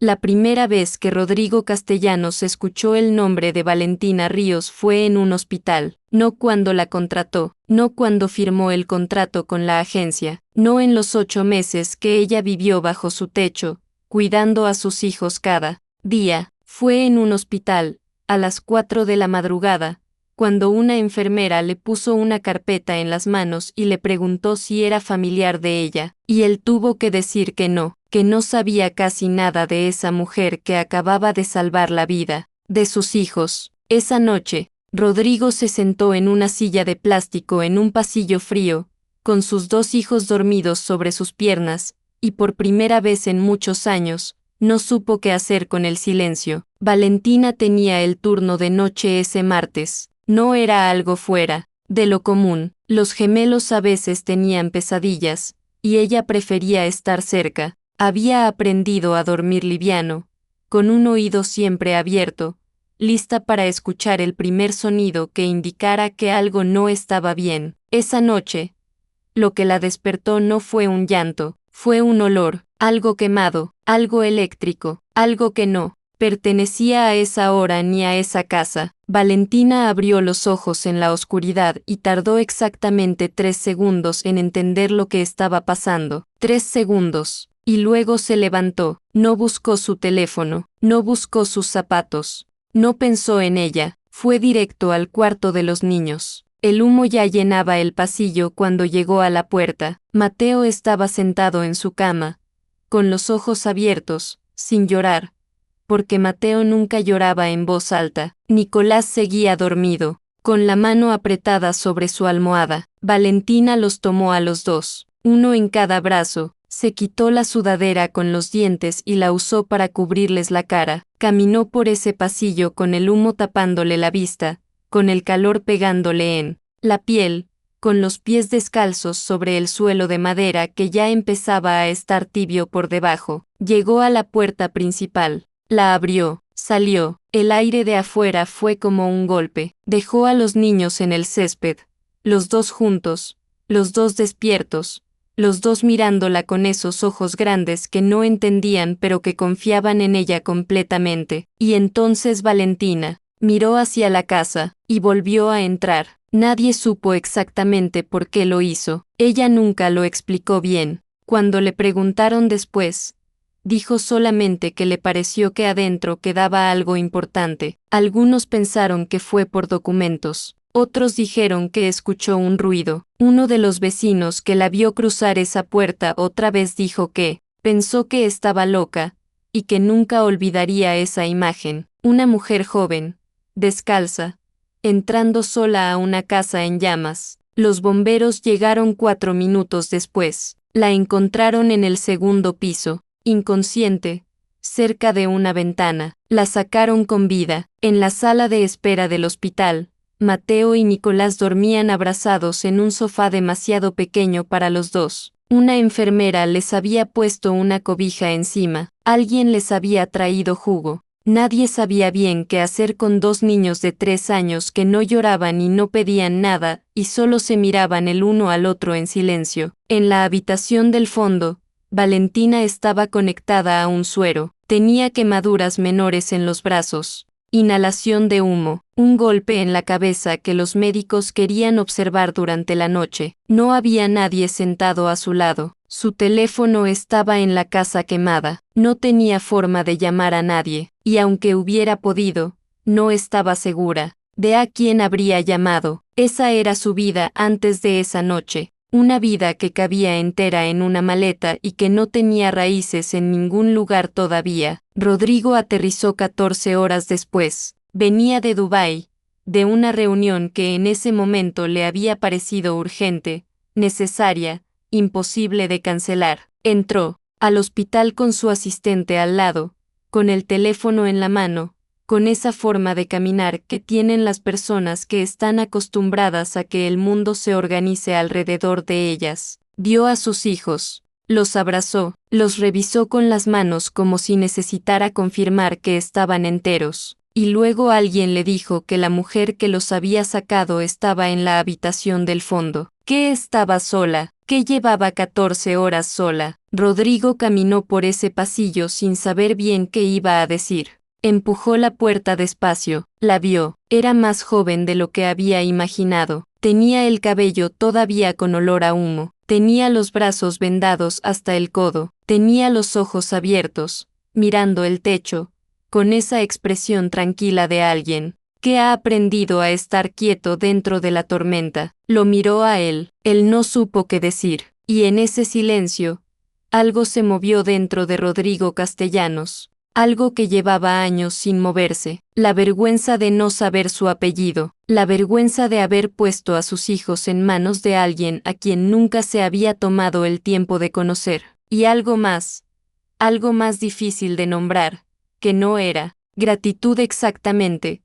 La primera vez que Rodrigo Castellanos escuchó el nombre de Valentina Ríos fue en un hospital, no cuando la contrató, no cuando firmó el contrato con la agencia, no en los 8 meses que ella vivió bajo su techo, cuidando a sus hijos cada día, fue en un hospital, a las 4 de la madrugada, cuando una enfermera le puso una carpeta en las manos y le preguntó si era familiar de ella, y él tuvo que decir que no sabía casi nada de esa mujer que acababa de salvar la vida de sus hijos. Esa noche, Rodrigo se sentó en una silla de plástico en un pasillo frío, con sus 2 hijos dormidos sobre sus piernas, y por primera vez en muchos años, no supo qué hacer con el silencio. Valentina tenía el turno de noche ese martes. No era algo fuera de lo común. Los gemelos a veces tenían pesadillas, y ella prefería estar cerca. Había aprendido a dormir liviano, con un oído siempre abierto, lista para escuchar el primer sonido que indicara que algo no estaba bien. Esa noche, lo que la despertó no fue un llanto, fue un olor, algo quemado, algo eléctrico, algo que no pertenecía a esa hora ni a esa casa. Valentina abrió los ojos en la oscuridad y tardó exactamente 3 segundos en entender lo que estaba pasando. 3 segundos. Y luego se levantó. No buscó su teléfono, no buscó sus zapatos, no pensó en ella, fue directo al cuarto de los niños. El humo ya llenaba el pasillo cuando llegó a la puerta. Mateo estaba sentado en su cama, con los ojos abiertos, sin llorar, porque Mateo nunca lloraba en voz alta. Nicolás seguía dormido, con la mano apretada sobre su almohada. Valentina los tomó a los 2, uno en cada brazo, se quitó la sudadera con los dientes y la usó para cubrirles la cara. Caminó por ese pasillo con el humo tapándole la vista, con el calor pegándole en la piel, con los pies descalzos sobre el suelo de madera que ya empezaba a estar tibio por debajo. Llegó a la puerta principal. La abrió, salió, el aire de afuera fue como un golpe. Dejó a los niños en el césped, los 2 juntos, los 2 despiertos, los 2 mirándola con esos ojos grandes que no entendían pero que confiaban en ella completamente. Y entonces Valentina miró hacia la casa y volvió a entrar. Nadie supo exactamente por qué lo hizo. Ella nunca lo explicó bien. Cuando le preguntaron después, dijo solamente que le pareció que adentro quedaba algo importante. Algunos pensaron que fue por documentos. Otros dijeron que escuchó un ruido. Uno de los vecinos que la vio cruzar esa puerta otra vez dijo que pensó que estaba loca, y que nunca olvidaría esa imagen. Una mujer joven, descalza, entrando sola a una casa en llamas. Los bomberos llegaron 4 minutos después. La encontraron en el 2.º piso, inconsciente, cerca de una ventana. La sacaron con vida. En la sala de espera del hospital, Mateo y Nicolás dormían abrazados en un sofá demasiado pequeño para los 2. Una enfermera les había puesto una cobija encima. Alguien les había traído jugo. Nadie sabía bien qué hacer con 2 niños de 3 años que no lloraban y no pedían nada, y solo se miraban el uno al otro en silencio. En la habitación del fondo, Valentina estaba conectada a un suero. Tenía quemaduras menores en los brazos, inhalación de humo, un golpe en la cabeza que los médicos querían observar durante la noche. No había nadie sentado a su lado. Su teléfono estaba en la casa quemada. No tenía forma de llamar a nadie, y aunque hubiera podido, no estaba segura de a quién habría llamado. Esa era su vida antes de esa noche. Una vida que cabía entera en una maleta y que no tenía raíces en ningún lugar todavía. Rodrigo aterrizó 14 horas después. Venía de Dubái, de una reunión que en ese momento le había parecido urgente, necesaria, imposible de cancelar. Entró al hospital con su asistente al lado, con el teléfono en la mano, con esa forma de caminar que tienen las personas que están acostumbradas a que el mundo se organice alrededor de ellas. Vio a sus hijos, los abrazó, los revisó con las manos como si necesitara confirmar que estaban enteros. Y luego alguien le dijo que la mujer que los había sacado estaba en la habitación del fondo, que estaba sola, que llevaba 14 horas sola. Rodrigo caminó por ese pasillo sin saber bien qué iba a decir. Empujó la puerta despacio, la vio, era más joven de lo que había imaginado. Tenía el cabello todavía con olor a humo, tenía los brazos vendados hasta el codo, tenía los ojos abiertos, mirando el techo, con esa expresión tranquila de alguien que ha aprendido a estar quieto dentro de la tormenta. Lo miró a él no supo qué decir, y en ese silencio, algo se movió dentro de Rodrigo Castellanos, algo que llevaba años sin moverse, la vergüenza de no saber su apellido, la vergüenza de haber puesto a sus hijos en manos de alguien a quien nunca se había tomado el tiempo de conocer, y algo más difícil de nombrar, que no era gratitud exactamente,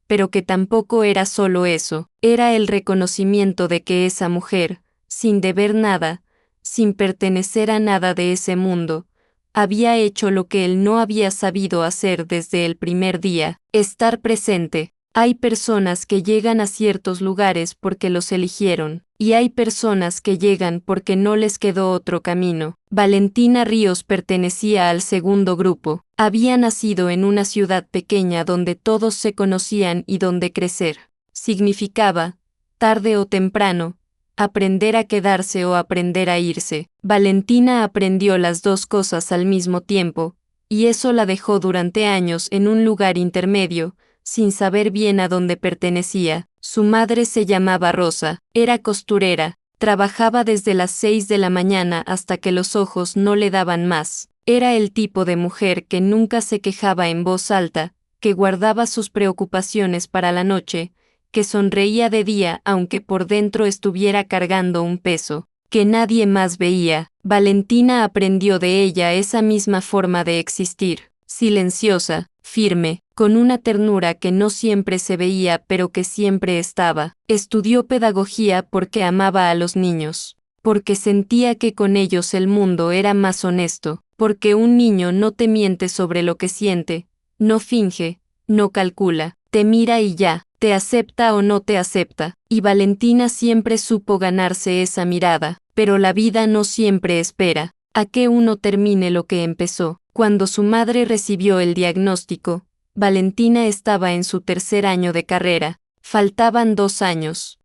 pero que tampoco era solo eso, era el reconocimiento de que esa mujer, sin deber nada, sin pertenecer a nada de ese mundo, había hecho lo que él no había sabido hacer desde el primer día, estar presente. Hay personas que llegan a ciertos lugares porque los eligieron, y hay personas que llegan porque no les quedó otro camino. Valentina Ríos pertenecía al segundo grupo. Había nacido en una ciudad pequeña donde todos se conocían y donde crecer significaba, tarde o temprano, aprender a quedarse o aprender a irse. Valentina aprendió las dos cosas al mismo tiempo, y eso la dejó durante años en un lugar intermedio, sin saber bien a dónde pertenecía. Su madre se llamaba Rosa, era costurera, trabajaba desde las 6 de la mañana hasta que los ojos no le daban más. Era el tipo de mujer que nunca se quejaba en voz alta, que guardaba sus preocupaciones para la noche, que sonreía de día aunque por dentro estuviera cargando un peso que nadie más veía. Valentina aprendió de ella esa misma forma de existir, silenciosa, firme, con una ternura que no siempre se veía pero que siempre estaba. Estudió pedagogía porque amaba a los niños, porque sentía que con ellos el mundo era más honesto, porque un niño no te miente sobre lo que siente, no finge, no calcula, te mira y ya, te acepta o no te acepta, y Valentina siempre supo ganarse esa mirada, pero la vida no siempre espera a que uno termine lo que empezó. Cuando su madre recibió el diagnóstico, Valentina estaba en su tercer año de carrera, faltaban 2 años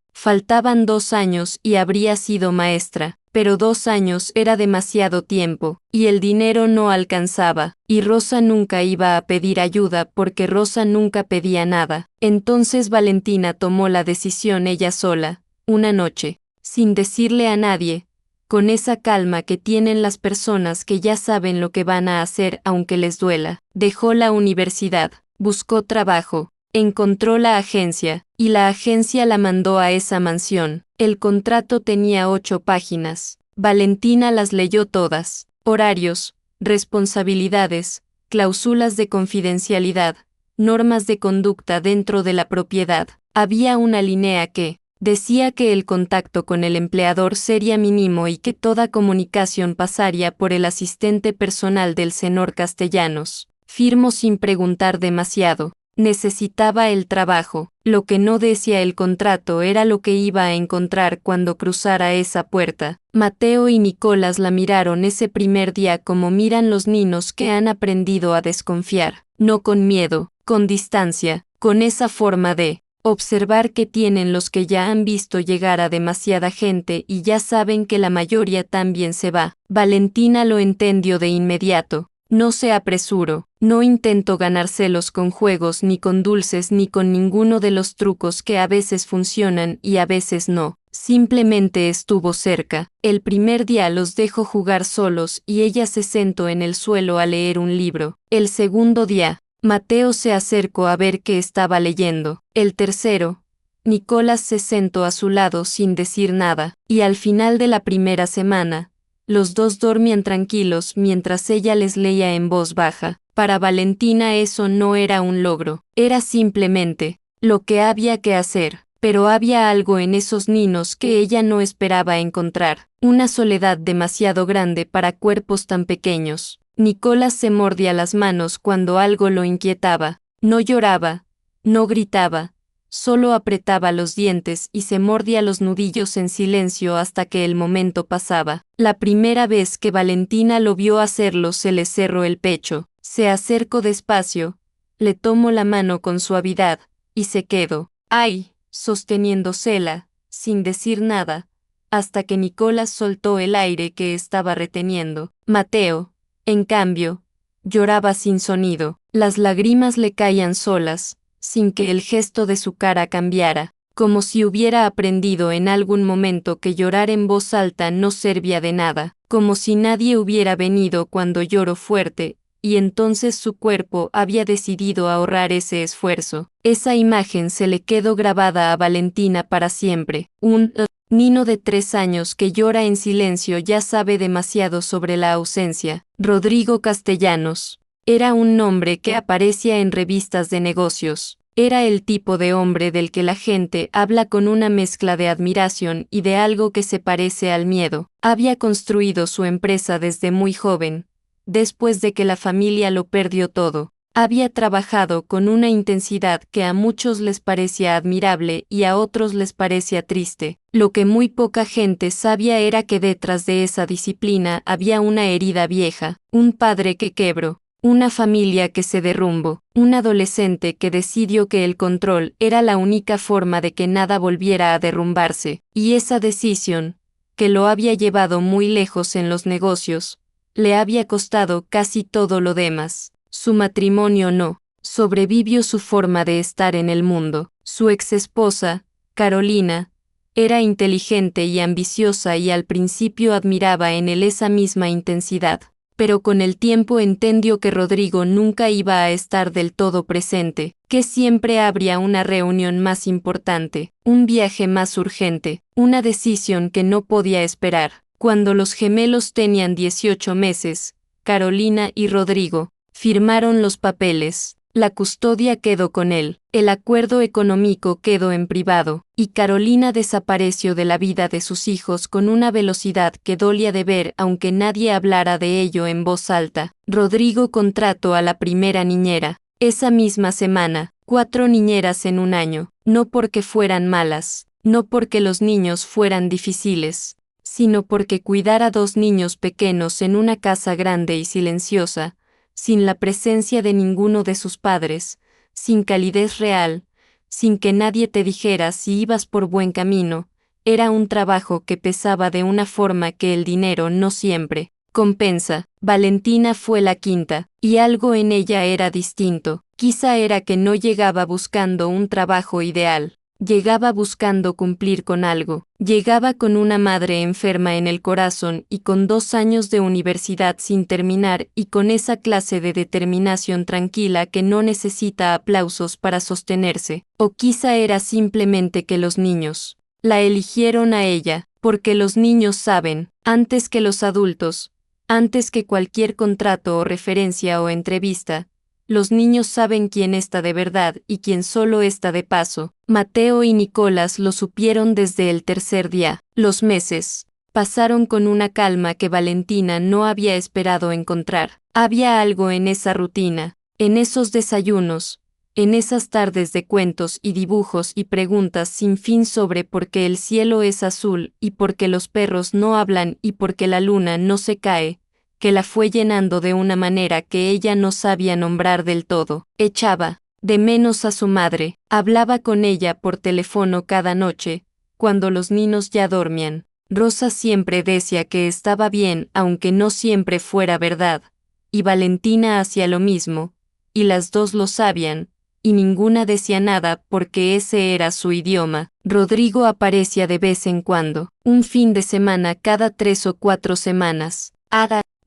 y habría sido maestra, pero 2 años era demasiado tiempo, y el dinero no alcanzaba, y Rosa nunca iba a pedir ayuda porque Rosa nunca pedía nada. Entonces Valentina tomó la decisión ella sola, una noche, sin decirle a nadie, con esa calma que tienen las personas que ya saben lo que van a hacer aunque les duela. Dejó la universidad, buscó trabajo, encontró la agencia, y la agencia la mandó a esa mansión. El contrato tenía 8 páginas. Valentina las leyó todas. Horarios, responsabilidades, cláusulas de confidencialidad, normas de conducta dentro de la propiedad. Había una línea que decía que el contacto con el empleador sería mínimo y que toda comunicación pasaría por el asistente personal del señor Castellanos. Firmó sin preguntar demasiado. Necesitaba el trabajo. Lo que no decía el contrato era lo que iba a encontrar cuando cruzara esa puerta. Mateo y Nicolás la miraron ese primer día como miran los niños que han aprendido a desconfiar, no con miedo, con distancia, con esa forma de observar que tienen los que ya han visto llegar a demasiada gente y ya saben que la mayoría también se va. Valentina lo entendió de inmediato. No se apresuró, no intentó ganárselos con juegos ni con dulces ni con ninguno de los trucos que a veces funcionan y a veces no. Simplemente estuvo cerca. El primer día los dejó jugar solos y ella se sentó en el suelo a leer un libro. El segundo día, Mateo se acercó a ver qué estaba leyendo. El tercero, Nicolás se sentó a su lado sin decir nada. Y al final de la primera semana, los dos dormían tranquilos mientras ella les leía en voz baja. Para Valentina eso no era un logro, era simplemente lo que había que hacer. Pero había algo en esos niños que ella no esperaba encontrar, una soledad demasiado grande para cuerpos tan pequeños. Nicolás se mordía las manos cuando algo lo inquietaba. No lloraba, no gritaba, solo apretaba los dientes y se mordía los nudillos en silencio hasta que el momento pasaba. La primera vez que Valentina lo vio hacerlo se le cerró el pecho. Se acercó despacio, le tomó la mano con suavidad, y se quedó, ¡ay!, sosteniéndosela, sin decir nada, hasta que Nicolás soltó el aire que estaba reteniendo. Mateo, en cambio, lloraba sin sonido. Las lágrimas le caían solas, sin que el gesto de su cara cambiara, como si hubiera aprendido en algún momento que llorar en voz alta no servía de nada, como si nadie hubiera venido cuando lloró fuerte, y entonces su cuerpo había decidido ahorrar ese esfuerzo. Esa imagen se le quedó grabada a Valentina para siempre. Un niño de 3 años que llora en silencio ya sabe demasiado sobre la ausencia. Rodrigo Castellanos. Era un nombre que aparecía en revistas de negocios. Era el tipo de hombre del que la gente habla con una mezcla de admiración y de algo que se parece al miedo. Había construido su empresa desde muy joven. Después de que la familia lo perdió todo, había trabajado con una intensidad que a muchos les parecía admirable y a otros les parecía triste. Lo que muy poca gente sabía era que detrás de esa disciplina había una herida vieja, un padre que quebró, una familia que se derrumbó, un adolescente que decidió que el control era la única forma de que nada volviera a derrumbarse, y esa decisión, que lo había llevado muy lejos en los negocios, le había costado casi todo lo demás. Su matrimonio no. Sobrevivió su forma de estar en el mundo. Su exesposa, Carolina, era inteligente y ambiciosa y al principio admiraba en él esa misma intensidad. Pero con el tiempo entendió que Rodrigo nunca iba a estar del todo presente, que siempre habría una reunión más importante, un viaje más urgente, una decisión que no podía esperar. Cuando los gemelos tenían 18 meses, Carolina y Rodrigo firmaron los papeles. La custodia quedó con él, el acuerdo económico quedó en privado, y Carolina desapareció de la vida de sus hijos con una velocidad que dolía de ver aunque nadie hablara de ello en voz alta. Rodrigo contrató a la primera niñera. Esa misma semana, 4 niñeras en un año, no porque fueran malas, no porque los niños fueran difíciles, sino porque cuidar a 2 niños pequeños en una casa grande y silenciosa, sin la presencia de ninguno de sus padres, sin calidez real, sin que nadie te dijera si ibas por buen camino, era un trabajo que pesaba de una forma que el dinero no siempre compensa. Valentina fue la quinta, y algo en ella era distinto. Quizá era que no llegaba buscando un trabajo ideal. Llegaba buscando cumplir con algo. Llegaba con una madre enferma en el corazón y con 2 años de universidad sin terminar y con esa clase de determinación tranquila que no necesita aplausos para sostenerse. O quizá era simplemente que los niños la eligieron a ella, porque los niños saben, antes que los adultos, antes que cualquier contrato o referencia o entrevista, los niños saben quién está de verdad y quién solo está de paso. Mateo y Nicolás lo supieron desde el tercer día. Los meses pasaron con una calma que Valentina no había esperado encontrar. Había algo en esa rutina, en esos desayunos, en esas tardes de cuentos y dibujos y preguntas sin fin sobre por qué el cielo es azul y por qué los perros no hablan y por qué la luna no se cae, que la fue llenando de una manera que ella no sabía nombrar del todo. Echaba de menos a su madre, hablaba con ella por teléfono cada noche, cuando los niños ya dormían. Rosa siempre decía que estaba bien aunque no siempre fuera verdad, y Valentina hacía lo mismo, y las dos lo sabían, y ninguna decía nada porque ese era su idioma. Rodrigo aparecía de vez en cuando, un fin de semana cada 3 o 4 semanas.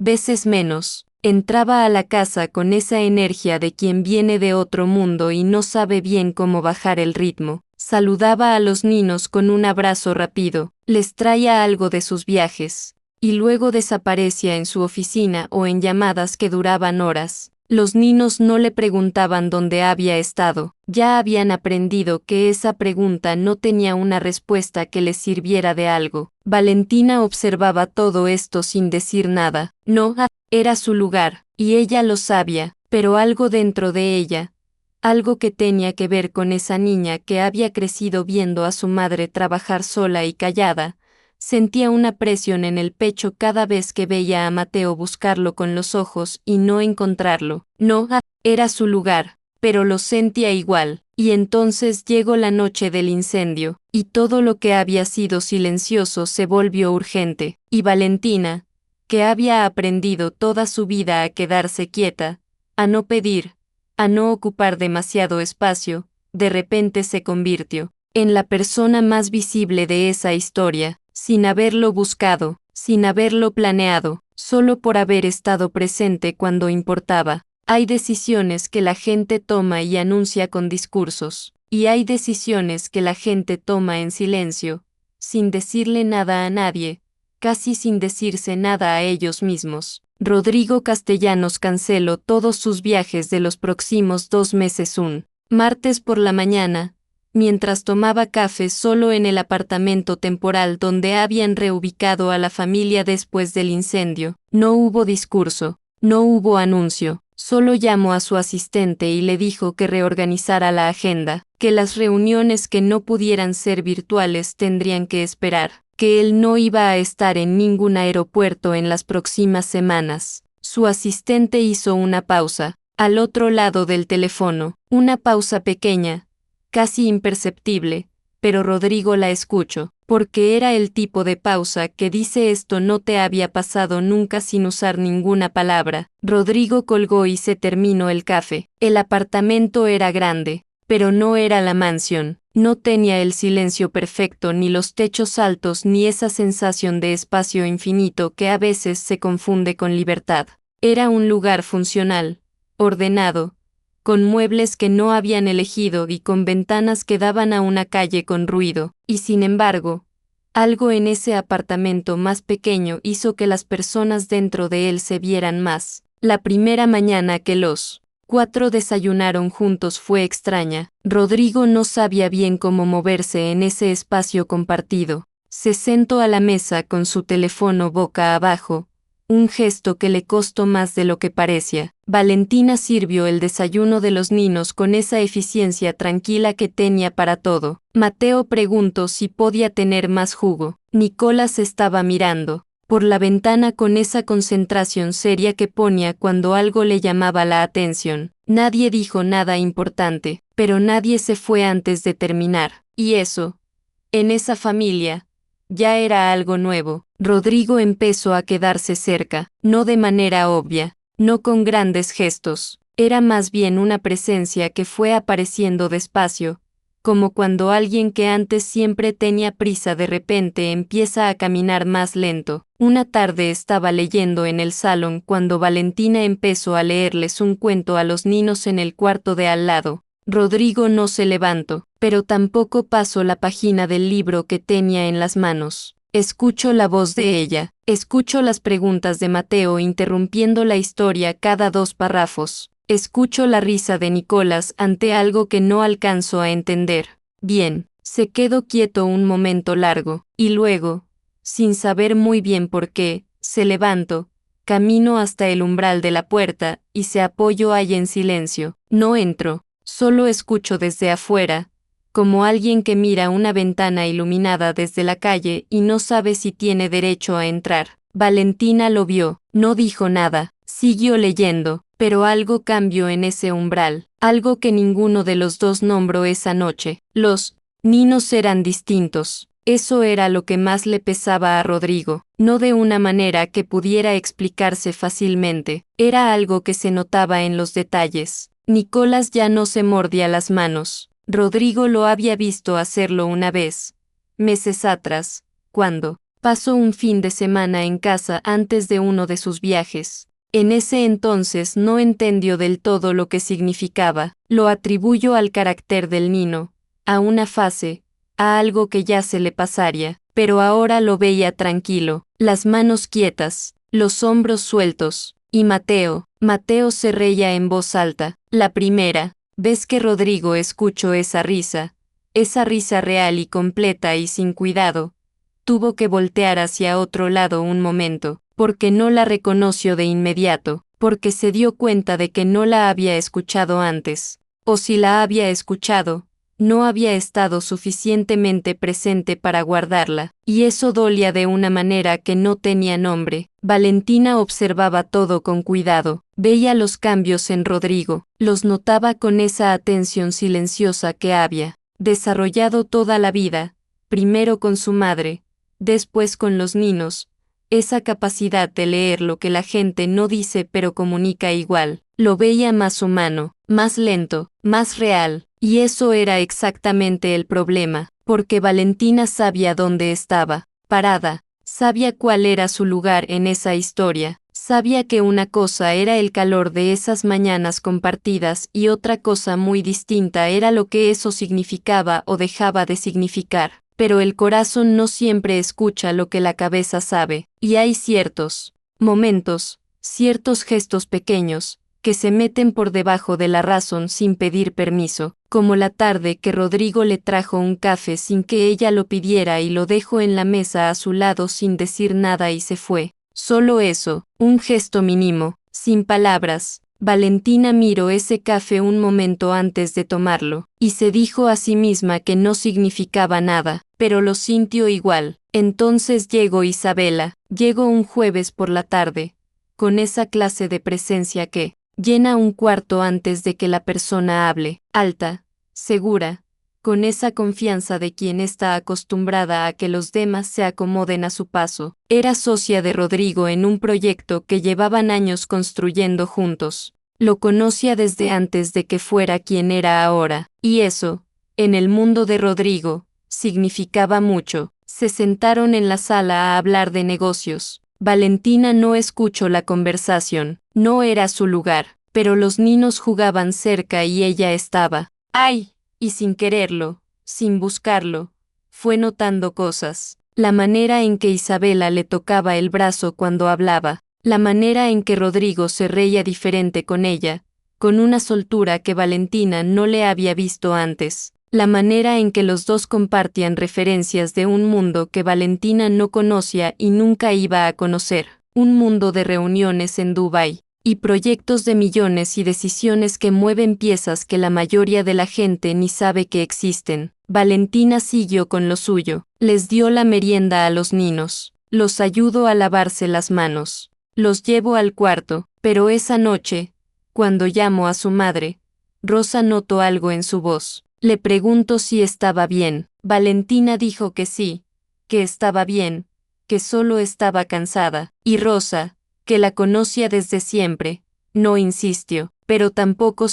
Veces menos. Entraba a la casa con esa energía de quien viene de otro mundo y no sabe bien cómo bajar el ritmo. Saludaba a los niños con un abrazo rápido, les traía algo de sus viajes, y luego desaparecía en su oficina o en llamadas que duraban horas. Los niños no le preguntaban dónde había estado, ya habían aprendido que esa pregunta no tenía una respuesta que les sirviera de algo. Valentina observaba todo esto sin decir nada. No, era su lugar, y ella lo sabía, pero algo dentro de ella algo que tenía que ver con esa niña que había crecido viendo a su madre trabajar sola y callada. Sentía una presión en el pecho cada vez que veía a Mateo buscarlo con los ojos y no encontrarlo. No era su lugar, pero lo sentía igual. Y entonces llegó la noche del incendio, y todo lo que había sido silencioso se volvió urgente, y Valentina, que había aprendido toda su vida a quedarse quieta, a no pedir, a no ocupar demasiado espacio, de repente se convirtió en la persona más visible de esa historia, sin haberlo buscado, sin haberlo planeado, solo por haber estado presente cuando importaba. Hay decisiones que la gente toma y anuncia con discursos, y hay decisiones que la gente toma en silencio, sin decirle nada a nadie, casi sin decirse nada a ellos mismos. Rodrigo Castellanos canceló todos sus viajes de los próximos 2 meses un martes por la mañana, mientras tomaba café solo en el apartamento temporal donde habían reubicado a la familia después del incendio. No hubo discurso, no hubo anuncio. Solo llamó a su asistente y le dijo que reorganizara la agenda, que las reuniones que no pudieran ser virtuales tendrían que esperar, que él no iba a estar en ningún aeropuerto en las próximas semanas. Su asistente hizo una pausa, al otro lado del teléfono, una pausa pequeña, casi imperceptible, pero Rodrigo la escuchó, porque era el tipo de pausa que dice esto no te había pasado nunca sin usar ninguna palabra. Rodrigo colgó y se terminó el café. El apartamento era grande, pero no era la mansión. No tenía el silencio perfecto ni los techos altos ni esa sensación de espacio infinito que a veces se confunde con libertad. Era un lugar funcional, ordenado, con muebles que no habían elegido y con ventanas que daban a una calle con ruido, y sin embargo, algo en ese apartamento más pequeño hizo que las personas dentro de él se vieran más. La primera mañana que los 4 desayunaron juntos fue extraña. Rodrigo no sabía bien cómo moverse en ese espacio compartido. Se sentó a la mesa con su teléfono boca abajo, un gesto que le costó más de lo que parecía. Valentina sirvió el desayuno de los niños con esa eficiencia tranquila que tenía para todo. Mateo preguntó si podía tener más jugo. Nicolás estaba mirando por la ventana con esa concentración seria que ponía cuando algo le llamaba la atención. Nadie dijo nada importante, pero nadie se fue antes de terminar. Y eso, en esa familia, ya era algo nuevo. Rodrigo empezó a quedarse cerca, no de manera obvia, no con grandes gestos, era más bien una presencia que fue apareciendo despacio, como cuando alguien que antes siempre tenía prisa de repente empieza a caminar más lento. Una tarde estaba leyendo en el salón cuando Valentina empezó a leerles un cuento a los niños en el cuarto de al lado. Rodrigo no se levantó, pero tampoco pasó la página del libro que tenía en las manos. Escucho la voz de ella, escucho las preguntas de Mateo interrumpiendo la historia cada 2 párrafos, escucho la risa de Nicolás ante algo que no alcanzo a entender. Bien, se quedó quieto un momento largo, y luego, sin saber muy bien por qué, se levantó, caminó hasta el umbral de la puerta y se apoyó ahí en silencio. No entró, solo escucho desde afuera, como alguien que mira una ventana iluminada desde la calle y no sabe si tiene derecho a entrar. Valentina lo vio, no dijo nada, siguió leyendo, pero algo cambió en ese umbral, algo que ninguno de los dos nombró esa noche. Los niños eran distintos. Eso era lo que más le pesaba a Rodrigo, no de una manera que pudiera explicarse fácilmente, era algo que se notaba en los detalles. Nicolás ya no se mordía las manos. Rodrigo lo había visto hacerlo una vez, meses atrás, cuando pasó un fin de semana en casa antes de uno de sus viajes. En ese entonces no entendió del todo lo que significaba, lo atribuyó al carácter del niño, a una fase, a algo que ya se le pasaría, pero ahora lo veía tranquilo, las manos quietas, los hombros sueltos, y Mateo se reía en voz alta. La primera vez que Rodrigo escuchó esa risa real y completa y sin cuidado, tuvo que voltear hacia otro lado un momento, porque no la reconoció de inmediato, porque se dio cuenta de que no la había escuchado antes. o si la había escuchado, no había estado suficientemente presente para guardarla, y eso dolía de una manera que no tenía nombre. Valentina observaba todo con cuidado, veía los cambios en Rodrigo, los notaba con esa atención silenciosa que había desarrollado toda la vida, primero con su madre, después con los niños, esa capacidad de leer lo que la gente no dice pero comunica igual. Lo veía más humano, más lento, más real, y eso era exactamente el problema, porque Valentina sabía dónde estaba, parada, sabía cuál era su lugar en esa historia, sabía que una cosa era el calor de esas mañanas compartidas y otra cosa muy distinta era lo que eso significaba o dejaba de significar. Pero el corazón no siempre escucha lo que la cabeza sabe, y hay ciertos momentos, ciertos gestos pequeños, que se meten por debajo de la razón sin pedir permiso, como la tarde que Rodrigo le trajo un café sin que ella lo pidiera y lo dejó en la mesa a su lado sin decir nada y se fue. Solo eso, un gesto mínimo, sin palabras. Valentina miró ese café un momento antes de tomarlo, y se dijo a sí misma que no significaba nada, pero lo sintió igual. Entonces llegó Isabela, llegó un jueves por la tarde, con esa clase de presencia que llena un cuarto antes de que la persona hable, alta, segura, con esa confianza de quien está acostumbrada a que los demás se acomoden a su paso. Era socia de Rodrigo en un proyecto que llevaban años construyendo juntos. Lo conocía desde antes de que fuera quien era ahora, y eso, en el mundo de Rodrigo, significaba mucho. Se sentaron en la sala a hablar de negocios. Valentina no escuchó la conversación, no era su lugar, pero los niños jugaban cerca y ella estaba. ¡Ay! Y sin quererlo, sin buscarlo, fue notando cosas. La manera en que Isabela le tocaba el brazo cuando hablaba, la manera en que Rodrigo se reía diferente con ella, con una soltura que Valentina no le había visto antes. La manera en que los dos compartían referencias de un mundo que Valentina no conocía y nunca iba a conocer, un mundo de reuniones en Dubái, y proyectos de millones y decisiones que mueven piezas que la mayoría de la gente ni sabe que existen. Valentina siguió con lo suyo, les dio la merienda a los niños, los ayudó a lavarse las manos, los llevó al cuarto, pero esa noche, cuando llamó a su madre, Rosa notó algo en su voz. Le preguntó si estaba bien. Valentina dijo que sí, que estaba bien, que solo estaba cansada, y Rosa, que la conocía desde siempre, no insistió, pero tampoco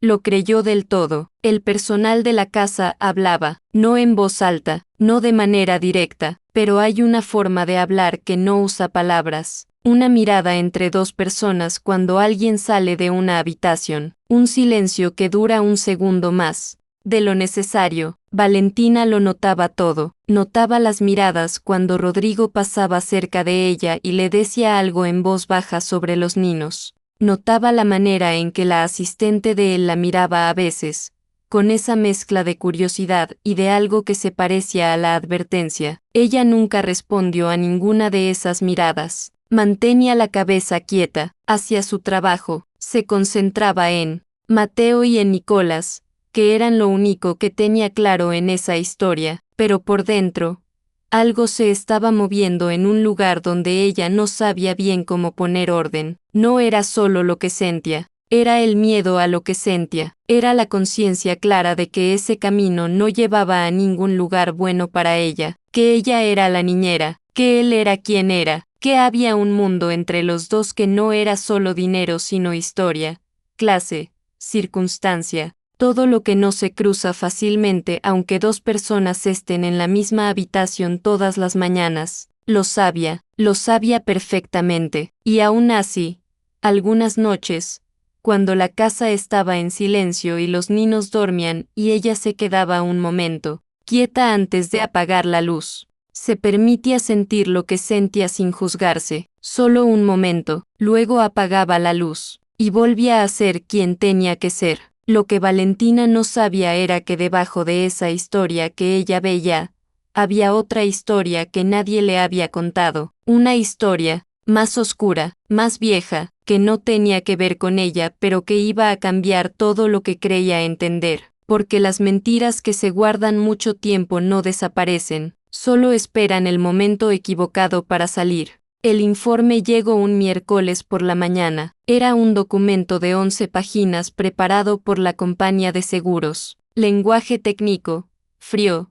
lo creyó del todo. El personal de la casa hablaba, no en voz alta, no de manera directa, pero hay una forma de hablar que no usa palabras, una mirada entre dos personas cuando alguien sale de una habitación, un silencio que dura un segundo más de lo necesario. Valentina lo notaba todo, notaba las miradas cuando Rodrigo pasaba cerca de ella y le decía algo en voz baja sobre los niños, notaba la manera en que la asistente de él la miraba a veces, con esa mezcla de curiosidad y de algo que se parecía a la advertencia. Ella nunca respondió a ninguna de esas miradas, mantenía la cabeza quieta, hacia su trabajo, se concentraba en Mateo y en Nicolás, que eran lo único que tenía claro en esa historia, pero por dentro, algo se estaba moviendo en un lugar donde ella no sabía bien cómo poner orden. No era solo lo que sentía, era el miedo a lo que sentía, era la conciencia clara de que ese camino no llevaba a ningún lugar bueno para ella, que ella era la niñera, que él era quien era, que había un mundo entre los dos que no era solo dinero sino historia, clase, circunstancia. Todo lo que no se cruza fácilmente aunque dos personas estén en la misma habitación todas las mañanas. Lo sabía perfectamente. Y aún así, algunas noches, cuando la casa estaba en silencio y los niños dormían y ella se quedaba un momento, quieta antes de apagar la luz, se permitía sentir lo que sentía sin juzgarse, solo un momento, luego apagaba la luz, y volvía a ser quien tenía que ser. Lo que Valentina no sabía era que debajo de esa historia que ella veía, había otra historia que nadie le había contado, una historia más oscura, más vieja, que no tenía que ver con ella, pero que iba a cambiar todo lo que creía entender, porque las mentiras que se guardan mucho tiempo no desaparecen, solo esperan el momento equivocado para salir. El informe llegó un miércoles por la mañana. Era un documento de 11 páginas preparado por la compañía de seguros. Lenguaje técnico, frío,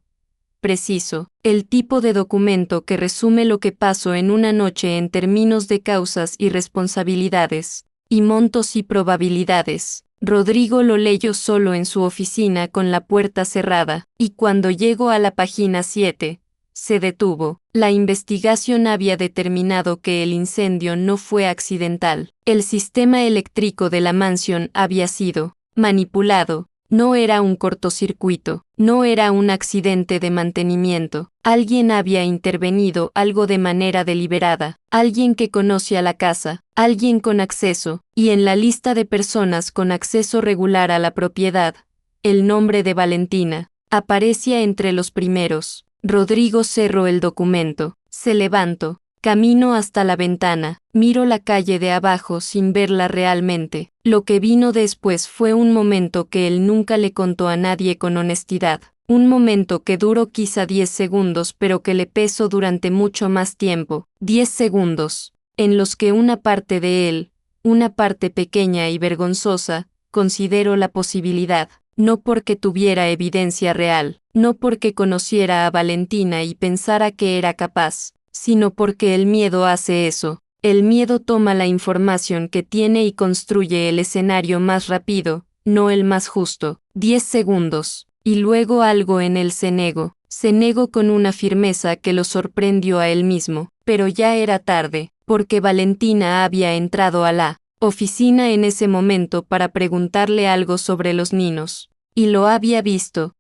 preciso, el tipo de documento que resume lo que pasó en una noche en términos de causas y responsabilidades, y montos y probabilidades. Rodrigo lo leyó solo en su oficina con la puerta cerrada, y cuando llegó a la página 7, se detuvo. La investigación había determinado que el incendio no fue accidental. El sistema eléctrico de la mansión había sido manipulado. No era un cortocircuito, no era un accidente de mantenimiento. Alguien había intervenido algo de manera deliberada, alguien que conocía la casa, alguien con acceso, y en la lista de personas con acceso regular a la propiedad, el nombre de Valentina aparecía entre los primeros. Rodrigo cerró el documento, se levantó, camino hasta la ventana, miró la calle de abajo sin verla realmente. Lo que vino después fue un momento que él nunca le contó a nadie con honestidad. Un momento que duró quizá 10 segundos pero que le pesó durante mucho más tiempo. 10 segundos, en los que una parte de él, una parte pequeña y vergonzosa, consideró la posibilidad. No porque tuviera evidencia real, no porque conociera a Valentina y pensara que era capaz, sino porque el miedo hace eso. El miedo toma la información que tiene y construye el escenario más rápido, no el más justo. 10 segundos. Y luego algo en él se negó con una firmeza que lo sorprendió a él mismo, pero ya era tarde, porque Valentina había entrado a la oficina en ese momento para preguntarle algo sobre los niños. Y lo había visto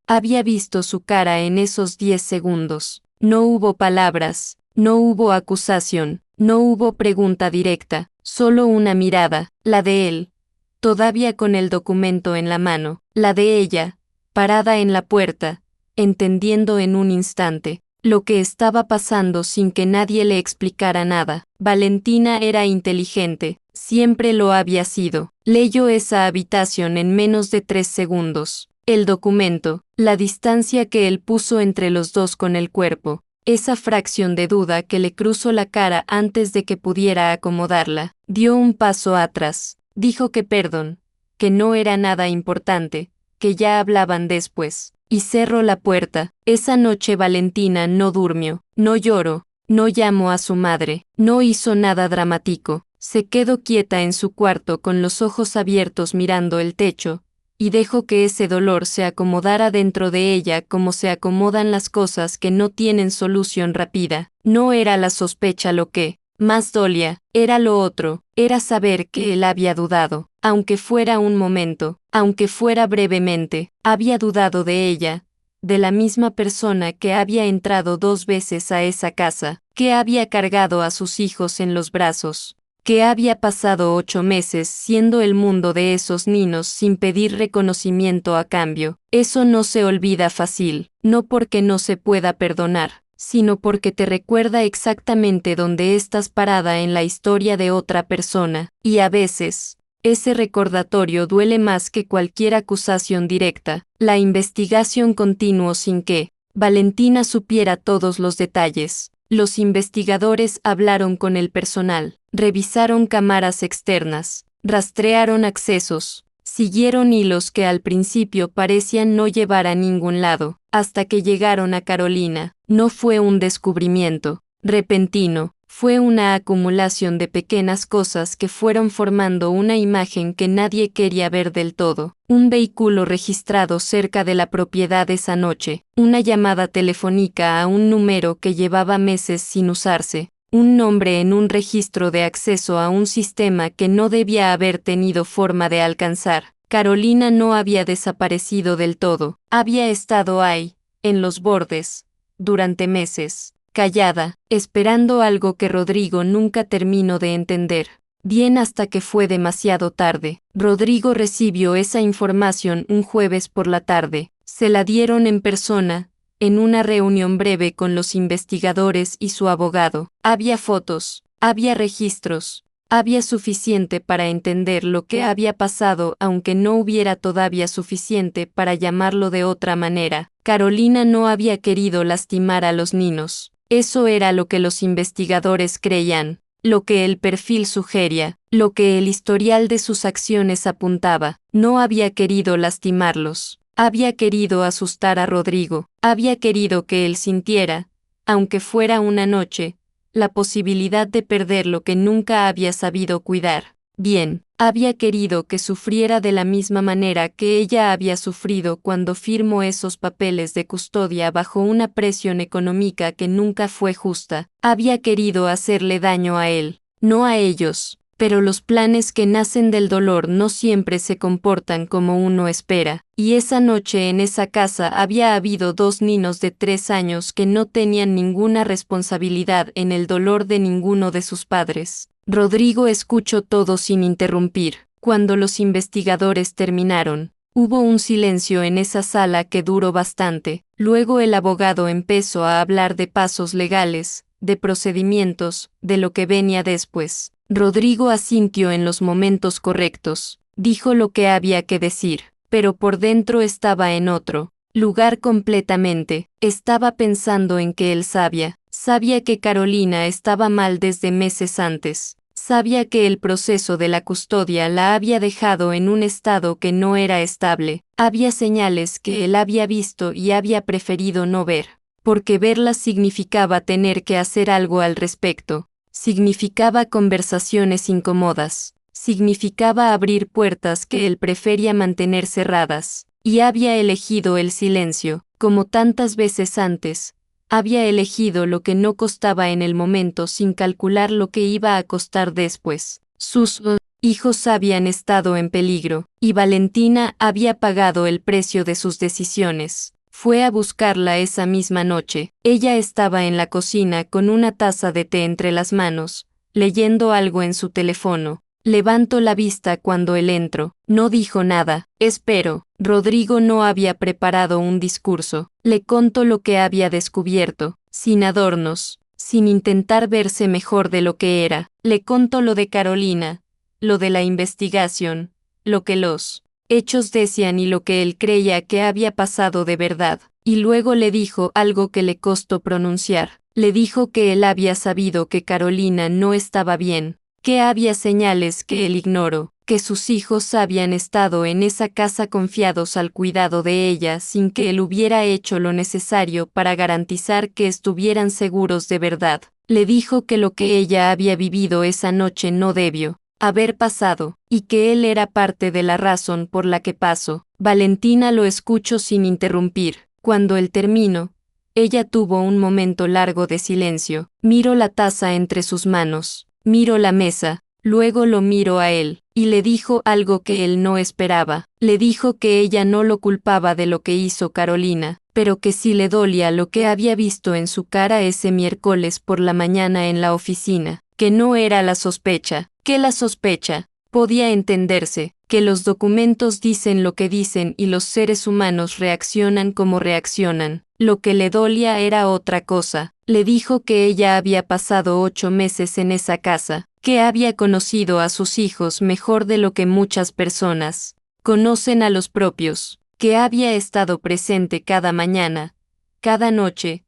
su cara en esos 10 segundos. No hubo palabras, no hubo acusación, no hubo pregunta directa, solo una mirada, la de él, todavía con el documento en la mano, la de ella, parada en la puerta, entendiendo en un instante lo que estaba pasando sin que nadie le explicara nada. Valentina era inteligente, siempre lo había sido. Leyó esa habitación en menos de 3 segundos. El documento, la distancia que él puso entre los dos con el cuerpo, esa fracción de duda que le cruzó la cara antes de que pudiera acomodarla. Dio un paso atrás, dijo que perdón, que no era nada importante, que ya hablaban después, y cerró la puerta. Esa noche Valentina no durmió, no lloró, no llamó a su madre, no hizo nada dramático, se quedó quieta en su cuarto con los ojos abiertos mirando el techo, y dejó que ese dolor se acomodara dentro de ella como se acomodan las cosas que no tienen solución rápida. No era la sospecha lo que más dolía, era lo otro, era saber que él había dudado, aunque fuera un momento, aunque fuera brevemente, había dudado de ella, de la misma persona que había entrado 2 veces a esa casa, que había cargado a sus hijos en los brazos, que había pasado 8 meses siendo el mundo de esos niños sin pedir reconocimiento a cambio. Eso no se olvida fácil, no porque no se pueda perdonar, sino porque te recuerda exactamente dónde estás parada en la historia de otra persona, y a veces, ese recordatorio duele más que cualquier acusación directa. La investigación continuó sin que Valentina supiera todos los detalles. Los investigadores hablaron con el personal, revisaron cámaras externas, rastrearon accesos, siguieron hilos que al principio parecían no llevar a ningún lado, hasta que llegaron a Carolina. No fue un descubrimiento repentino, fue una acumulación de pequeñas cosas que fueron formando una imagen que nadie quería ver del todo. Un vehículo registrado cerca de la propiedad esa noche, una llamada telefónica a un número que llevaba meses sin usarse, un nombre en un registro de acceso a un sistema que no debía haber tenido forma de alcanzar. Carolina no había desaparecido del todo, había estado ahí, en los bordes, durante meses, callada, esperando algo que Rodrigo nunca terminó de entender. Bien hasta que fue demasiado tarde. Rodrigo recibió esa información un jueves por la tarde. Se la dieron en persona, en una reunión breve con los investigadores y su abogado. Había fotos, Había registros. Había suficiente para entender lo que había pasado, aunque no hubiera todavía suficiente para llamarlo de otra manera. Carolina no había querido lastimar a los niños. Eso era lo que los investigadores creían, lo que el perfil sugería, lo que el historial de sus acciones apuntaba. No había querido lastimarlos. Había querido asustar a Rodrigo. Había querido que él sintiera, aunque fuera una noche, la posibilidad de perder lo que nunca había sabido cuidar. Bien, había querido que sufriera de la misma manera que ella había sufrido cuando firmó esos papeles de custodia bajo una presión económica que nunca fue justa. Había querido hacerle daño a él, no a ellos. Pero los planes que nacen del dolor no siempre se comportan como uno espera, y esa noche en esa casa había habido 2 niños de 3 años que no tenían ninguna responsabilidad en el dolor de ninguno de sus padres. Rodrigo escuchó todo sin interrumpir. Cuando los investigadores terminaron, hubo un silencio en esa sala que duró bastante. Luego el abogado empezó a hablar de pasos legales, de procedimientos, de lo que venía después. Rodrigo asintió en los momentos correctos, dijo lo que había que decir, pero por dentro estaba en otro lugar completamente. Estaba pensando en que él sabía que Carolina estaba mal desde meses antes, sabía que el proceso de la custodia la había dejado en un estado que no era estable, había señales que él había visto y había preferido no ver, porque verlas significaba tener que hacer algo al respecto. Significaba conversaciones incómodas, significaba abrir puertas que él prefería mantener cerradas, y había elegido el silencio, como tantas veces antes. Había elegido lo que no costaba en el momento sin calcular lo que iba a costar después. Sus hijos habían estado en peligro, y Valentina había pagado el precio de sus decisiones. Fue a buscarla esa misma noche. Ella estaba en la cocina con una taza de té entre las manos, leyendo algo en su teléfono. Levantó la vista cuando él entró. No dijo nada. Espero. Rodrigo no había preparado un discurso. Le contó lo que había descubierto, sin adornos, sin intentar verse mejor de lo que era. Le contó lo de Carolina, lo de la investigación, lo que los hechos decían y lo que él creía que había pasado de verdad. Y luego le dijo algo que le costó pronunciar. Le dijo que él había sabido que Carolina no estaba bien, que había señales que él ignoró, que sus hijos habían estado en esa casa confiados al cuidado de ella sin que él hubiera hecho lo necesario para garantizar que estuvieran seguros de verdad. Le dijo que lo que ella había vivido esa noche no debió haber pasado, y que él era parte de la razón por la que pasó. Valentina lo escuchó sin interrumpir. Cuando él terminó, ella tuvo un momento largo de silencio. Miró la taza entre sus manos, miró la mesa, luego lo miró a él, y le dijo algo que él no esperaba. Le dijo que ella no lo culpaba de lo que hizo Carolina, pero que sí le dolía lo que había visto en su cara ese miércoles por la mañana en la oficina, que no era la sospecha, que la sospecha podía entenderse, que los documentos dicen lo que dicen y los seres humanos reaccionan como reaccionan. Lo que le dolía era otra cosa. Le dijo que ella había pasado 8 meses en esa casa, que había conocido a sus hijos mejor de lo que muchas personas conocen a los propios, que había estado presente cada mañana, cada noche,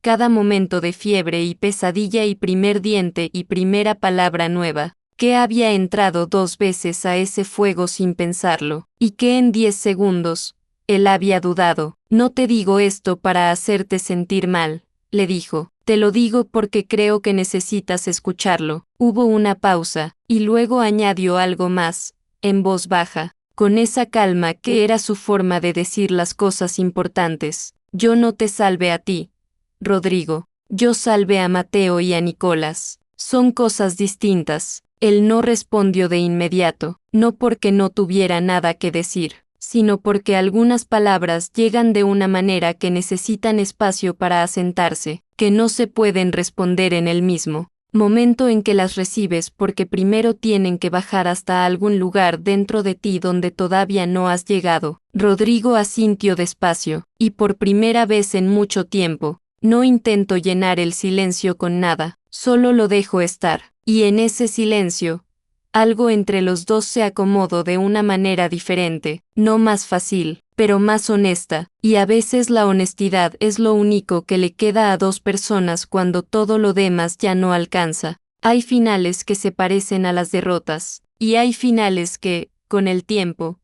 cada momento de fiebre y pesadilla y primer diente y primera palabra nueva, que había entrado 2 veces a ese fuego sin pensarlo, y que en 10 segundos, él había dudado. No te digo esto para hacerte sentir mal, le dijo, te lo digo porque creo que necesitas escucharlo. Hubo una pausa, y luego añadió algo más, en voz baja, con esa calma que era su forma de decir las cosas importantes. Yo no te salvé a ti, Rodrigo, yo salvé a Mateo y a Nicolás. Son cosas distintas. Él no respondió de inmediato, no porque no tuviera nada que decir, sino porque algunas palabras llegan de una manera que necesitan espacio para asentarse, que no se pueden responder en el mismo momento en que las recibes porque primero tienen que bajar hasta algún lugar dentro de ti donde todavía no has llegado. Rodrigo asintió despacio, y por primera vez en mucho tiempo, no intento llenar el silencio con nada, solo lo dejo estar, y en ese silencio, algo entre los dos se acomodó de una manera diferente, no más fácil, pero más honesta, y a veces la honestidad es lo único que le queda a dos personas cuando todo lo demás ya no alcanza. Hay finales que se parecen a las derrotas, y hay finales que, con el tiempo,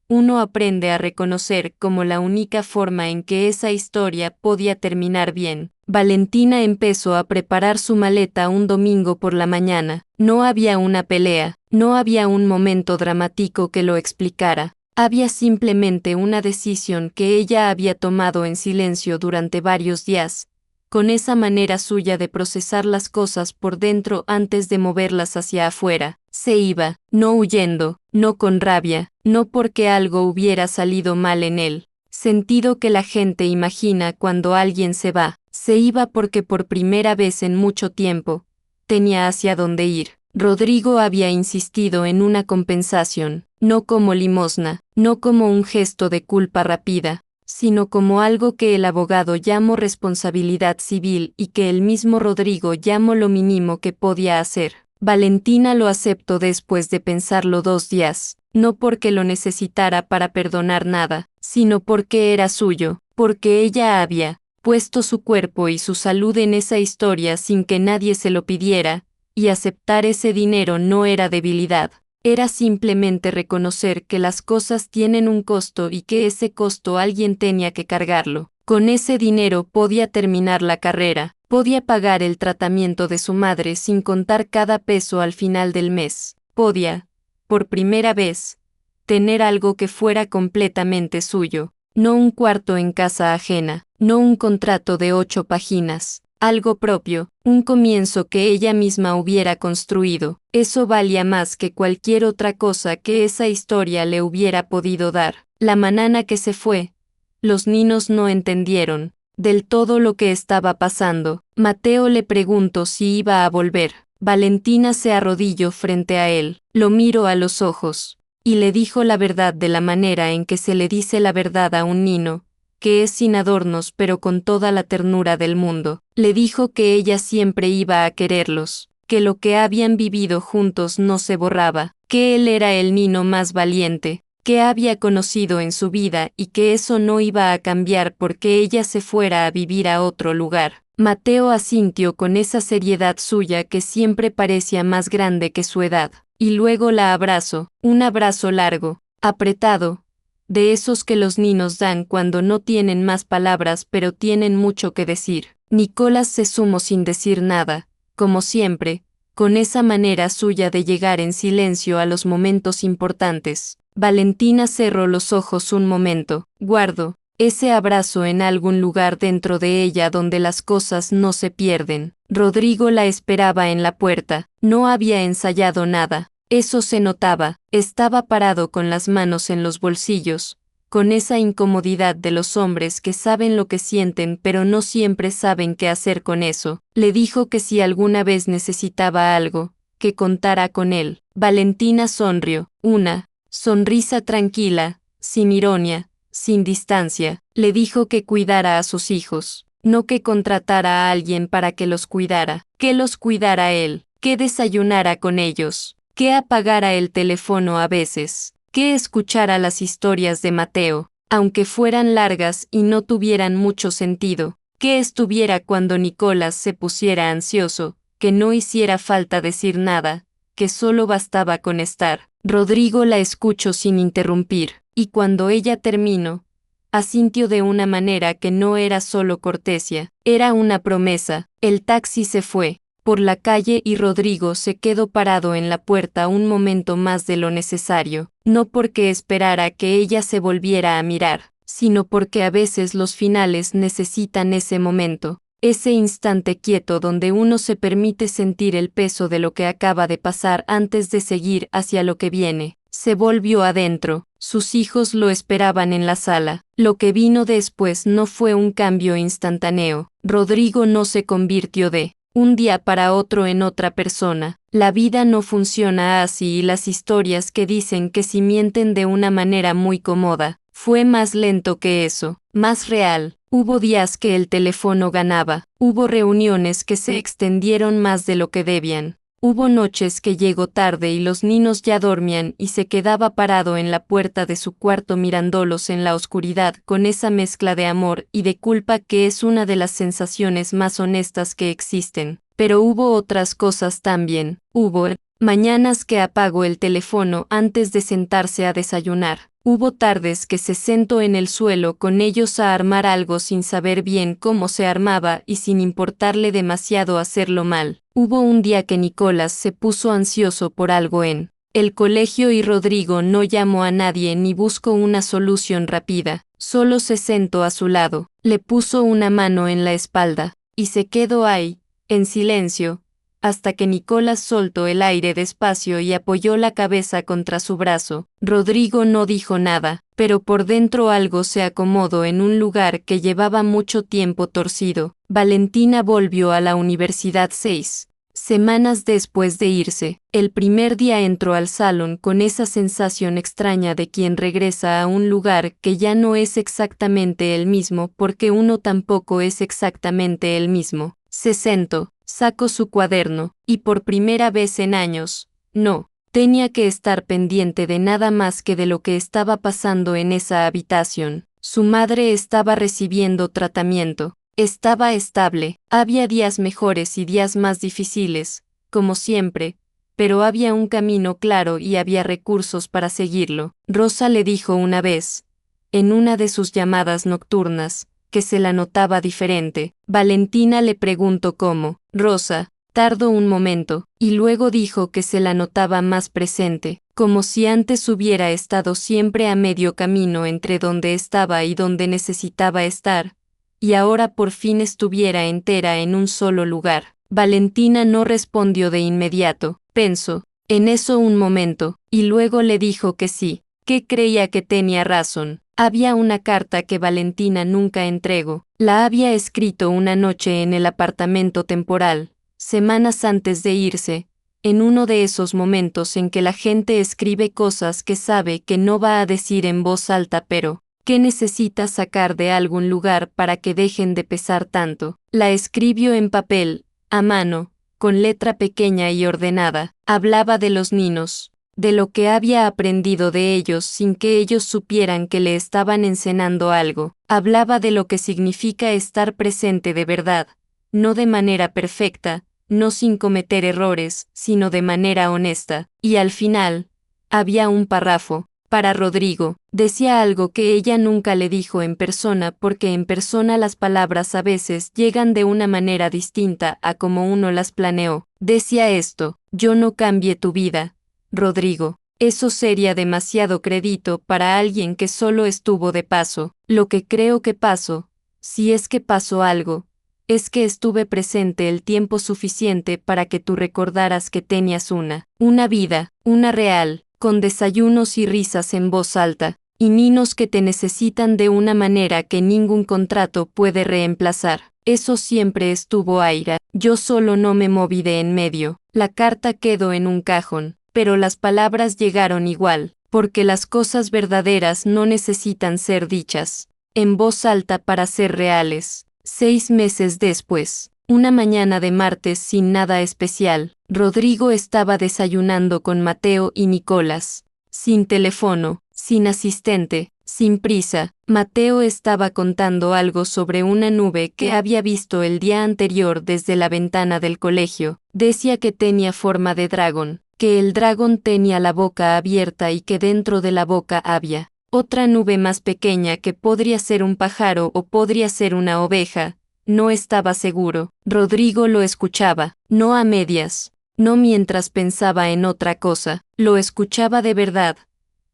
uno aprende a reconocer como la única forma en que esa historia podía terminar bien. Valentina empezó a preparar su maleta un domingo por la mañana. No había una pelea, no había un momento dramático que lo explicara. Había simplemente una decisión que ella había tomado en silencio durante varios días, con esa manera suya de procesar las cosas por dentro antes de moverlas hacia afuera. Se iba, no huyendo, no con rabia, no porque algo hubiera salido mal en él. Sentido que la gente imagina cuando alguien se va. Se iba porque por primera vez en mucho tiempo tenía hacia dónde ir. Rodrigo había insistido en una compensación, no como limosna, no como un gesto de culpa rápida, sino como algo que el abogado llamó responsabilidad civil y que el mismo Rodrigo llamó lo mínimo que podía hacer. Valentina lo aceptó después de pensarlo 2 días, no porque lo necesitara para perdonar nada, sino porque era suyo, porque ella había puesto su cuerpo y su salud en esa historia sin que nadie se lo pidiera, y aceptar ese dinero no era debilidad, era simplemente reconocer que las cosas tienen un costo y que ese costo alguien tenía que cargarlo. Con ese dinero podía terminar la carrera, podía pagar el tratamiento de su madre sin contar cada peso al final del mes, podía, por primera vez, tener algo que fuera completamente suyo, no un cuarto en casa ajena, no un contrato de 8 páginas, algo propio, un comienzo que ella misma hubiera construido. Eso valía más que cualquier otra cosa que esa historia le hubiera podido dar. La mañana que se fue, los niños no entendieron del todo lo que estaba pasando. Mateo le preguntó si iba a volver. Valentina se arrodilló frente a él, lo miró a los ojos, y le dijo la verdad de la manera en que se le dice la verdad a un niño, que es sin adornos pero con toda la ternura del mundo. Le dijo que ella siempre iba a quererlos, que lo que habían vivido juntos no se borraba, que él era el niño más valiente que había conocido en su vida y que eso no iba a cambiar porque ella se fuera a vivir a otro lugar. Mateo asintió con esa seriedad suya que siempre parecía más grande que su edad, y luego la abrazó, un abrazo largo, apretado, de esos que los niños dan cuando no tienen más palabras pero tienen mucho que decir. Nicolás se sumó sin decir nada, como siempre, con esa manera suya de llegar en silencio a los momentos importantes. Valentina cerró los ojos un momento. Guardo ese abrazo en algún lugar dentro de ella donde las cosas no se pierden. Rodrigo la esperaba en la puerta. No había ensayado nada. Eso se notaba. Estaba parado con las manos en los bolsillos, con esa incomodidad de los hombres que saben lo que sienten pero no siempre saben qué hacer con eso. Le dijo que si alguna vez necesitaba algo, que contara con él. Valentina sonrió. Una sonrisa tranquila, sin ironía, sin distancia. Le dijo que cuidara a sus hijos, no que contratara a alguien para que los cuidara, que los cuidara él, que desayunara con ellos, que apagara el teléfono a veces, que escuchara las historias de Mateo, aunque fueran largas y no tuvieran mucho sentido, que estuviera cuando Nicolás se pusiera ansioso, que no hiciera falta decir nada, que solo bastaba con estar. Rodrigo la escuchó sin interrumpir, y cuando ella terminó, asintió de una manera que no era solo cortesia, era una promesa. El taxi se fue por la calle y Rodrigo se quedó parado en la puerta un momento más de lo necesario, no porque esperara que ella se volviera a mirar, sino porque a veces los finales necesitan ese momento. Ese instante quieto donde uno se permite sentir el peso de lo que acaba de pasar antes de seguir hacia lo que viene. Se volvió adentro, sus hijos lo esperaban en la sala. Lo que vino después no fue un cambio instantáneo. Rodrigo no se convirtió de un día para otro en otra persona. La vida no funciona así y las historias que dicen que si mienten de una manera muy cómoda, fue más lento que eso, más real. Hubo días que el teléfono ganaba, hubo reuniones que se extendieron más de lo que debían. Hubo noches que llegó tarde y los niños ya dormían y se quedaba parado en la puerta de su cuarto mirándolos en la oscuridad con esa mezcla de amor y de culpa que es una de las sensaciones más honestas que existen. Pero hubo otras cosas también. Hubo mañanas que apagó el teléfono antes de sentarse a desayunar. Hubo tardes que se sentó en el suelo con ellos a armar algo sin saber bien cómo se armaba y sin importarle demasiado hacerlo mal. Hubo un día que Nicolás se puso ansioso por algo en el colegio y Rodrigo no llamó a nadie ni buscó una solución rápida. Solo se sentó a su lado, le puso una mano en la espalda y se quedó ahí, en silencio, hasta que Nicolás soltó el aire despacio y apoyó la cabeza contra su brazo. Rodrigo no dijo nada, pero por dentro algo se acomodó en un lugar que llevaba mucho tiempo torcido. Valentina volvió a la universidad 6 semanas después de irse. El primer día entró al salón con esa sensación extraña de quien regresa a un lugar que ya no es exactamente el mismo porque uno tampoco es exactamente el mismo. Se sentó, sacó su cuaderno, y por primera vez en años, no tenía que estar pendiente de nada más que de lo que estaba pasando en esa habitación. Su madre estaba recibiendo tratamiento. Estaba estable, había días mejores y días más difíciles, como siempre, pero había un camino claro y había recursos para seguirlo. Rosa le dijo una vez, en una de sus llamadas nocturnas, que se la notaba diferente. Valentina le preguntó cómo. Rosa tardó un momento, y luego dijo que se la notaba más presente, como si antes hubiera estado siempre a medio camino entre donde estaba y donde necesitaba estar, y ahora por fin estuviera entera en un solo lugar. Valentina no respondió de inmediato, pensó en eso un momento, y luego le dijo que sí, que creía que tenía razón. Había una carta que Valentina nunca entregó. La había escrito una noche en el apartamento temporal, semanas antes de irse, en uno de esos momentos en que la gente escribe cosas que sabe que no va a decir en voz alta pero que necesita sacar de algún lugar para que dejen de pesar tanto. La escribió en papel, a mano, con letra pequeña y ordenada. Hablaba de los niños, de lo que había aprendido de ellos sin que ellos supieran que le estaban enseñando algo. Hablaba de lo que significa estar presente de verdad, no de manera perfecta, no sin cometer errores, sino de manera honesta. Y al final, había un párrafo. Para Rodrigo, decía algo que ella nunca le dijo en persona porque en persona las palabras a veces llegan de una manera distinta a como uno las planeó. Decía esto: yo no cambié tu vida, Rodrigo. Eso sería demasiado crédito para alguien que solo estuvo de paso. Lo que creo que pasó, si es que pasó algo, es que estuve presente el tiempo suficiente para que tú recordaras que tenías una vida, una real, con desayunos y risas en voz alta, y niños que te necesitan de una manera que ningún contrato puede reemplazar. Eso siempre estuvo Aira. Yo solo no me moví de en medio. La carta quedó en un cajón, pero las palabras llegaron igual, porque las cosas verdaderas no necesitan ser dichas en voz alta para ser reales. 6 meses después, una mañana de martes sin nada especial, Rodrigo estaba desayunando con Mateo y Nicolás. Sin teléfono, sin asistente, sin prisa, Mateo estaba contando algo sobre una nube que había visto el día anterior desde la ventana del colegio. Decía que tenía forma de dragón, que el dragón tenía la boca abierta y que dentro de la boca había otra nube más pequeña que podría ser un pájaro o podría ser una oveja. No estaba seguro. Rodrigo lo escuchaba, no a medias, no mientras pensaba en otra cosa, lo escuchaba de verdad,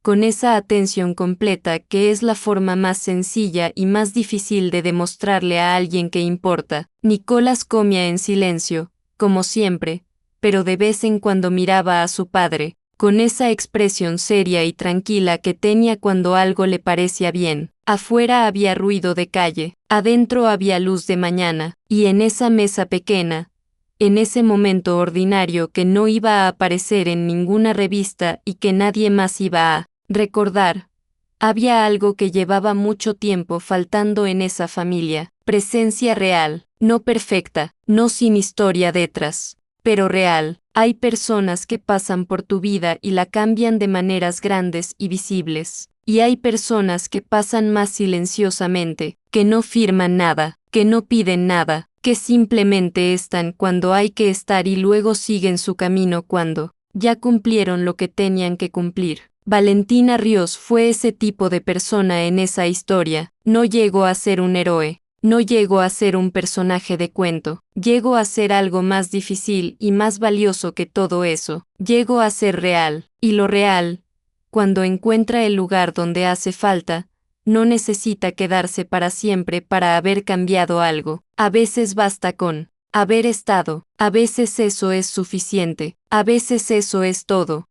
con esa atención completa que es la forma más sencilla y más difícil de demostrarle a alguien que importa. Nicolás comía en silencio, como siempre, pero de vez en cuando miraba a su padre, con esa expresión seria y tranquila que tenía cuando algo le parecía bien. Afuera había ruido de calle, adentro había luz de mañana, y en esa mesa pequeña, en ese momento ordinario que no iba a aparecer en ninguna revista y que nadie más iba a recordar, Había algo que llevaba mucho tiempo faltando en esa familia, presencia real, no perfecta, no sin historia detrás, pero real. Hay personas que pasan por tu vida y la cambian de maneras grandes y visibles, y hay personas que pasan más silenciosamente, que no firman nada, que no piden nada, que simplemente están cuando hay que estar y luego siguen su camino cuando ya cumplieron lo que tenían que cumplir. Valentina Ríos fue ese tipo de persona en esa historia. No llegó a ser un héroe, no llegó a ser un personaje de cuento, llegó a ser algo más difícil y más valioso que todo eso. Llegó a ser real, y lo real, cuando encuentra el lugar donde hace falta, no necesita quedarse para siempre para haber cambiado algo. A veces basta con haber estado, a veces eso es suficiente, a veces eso es todo.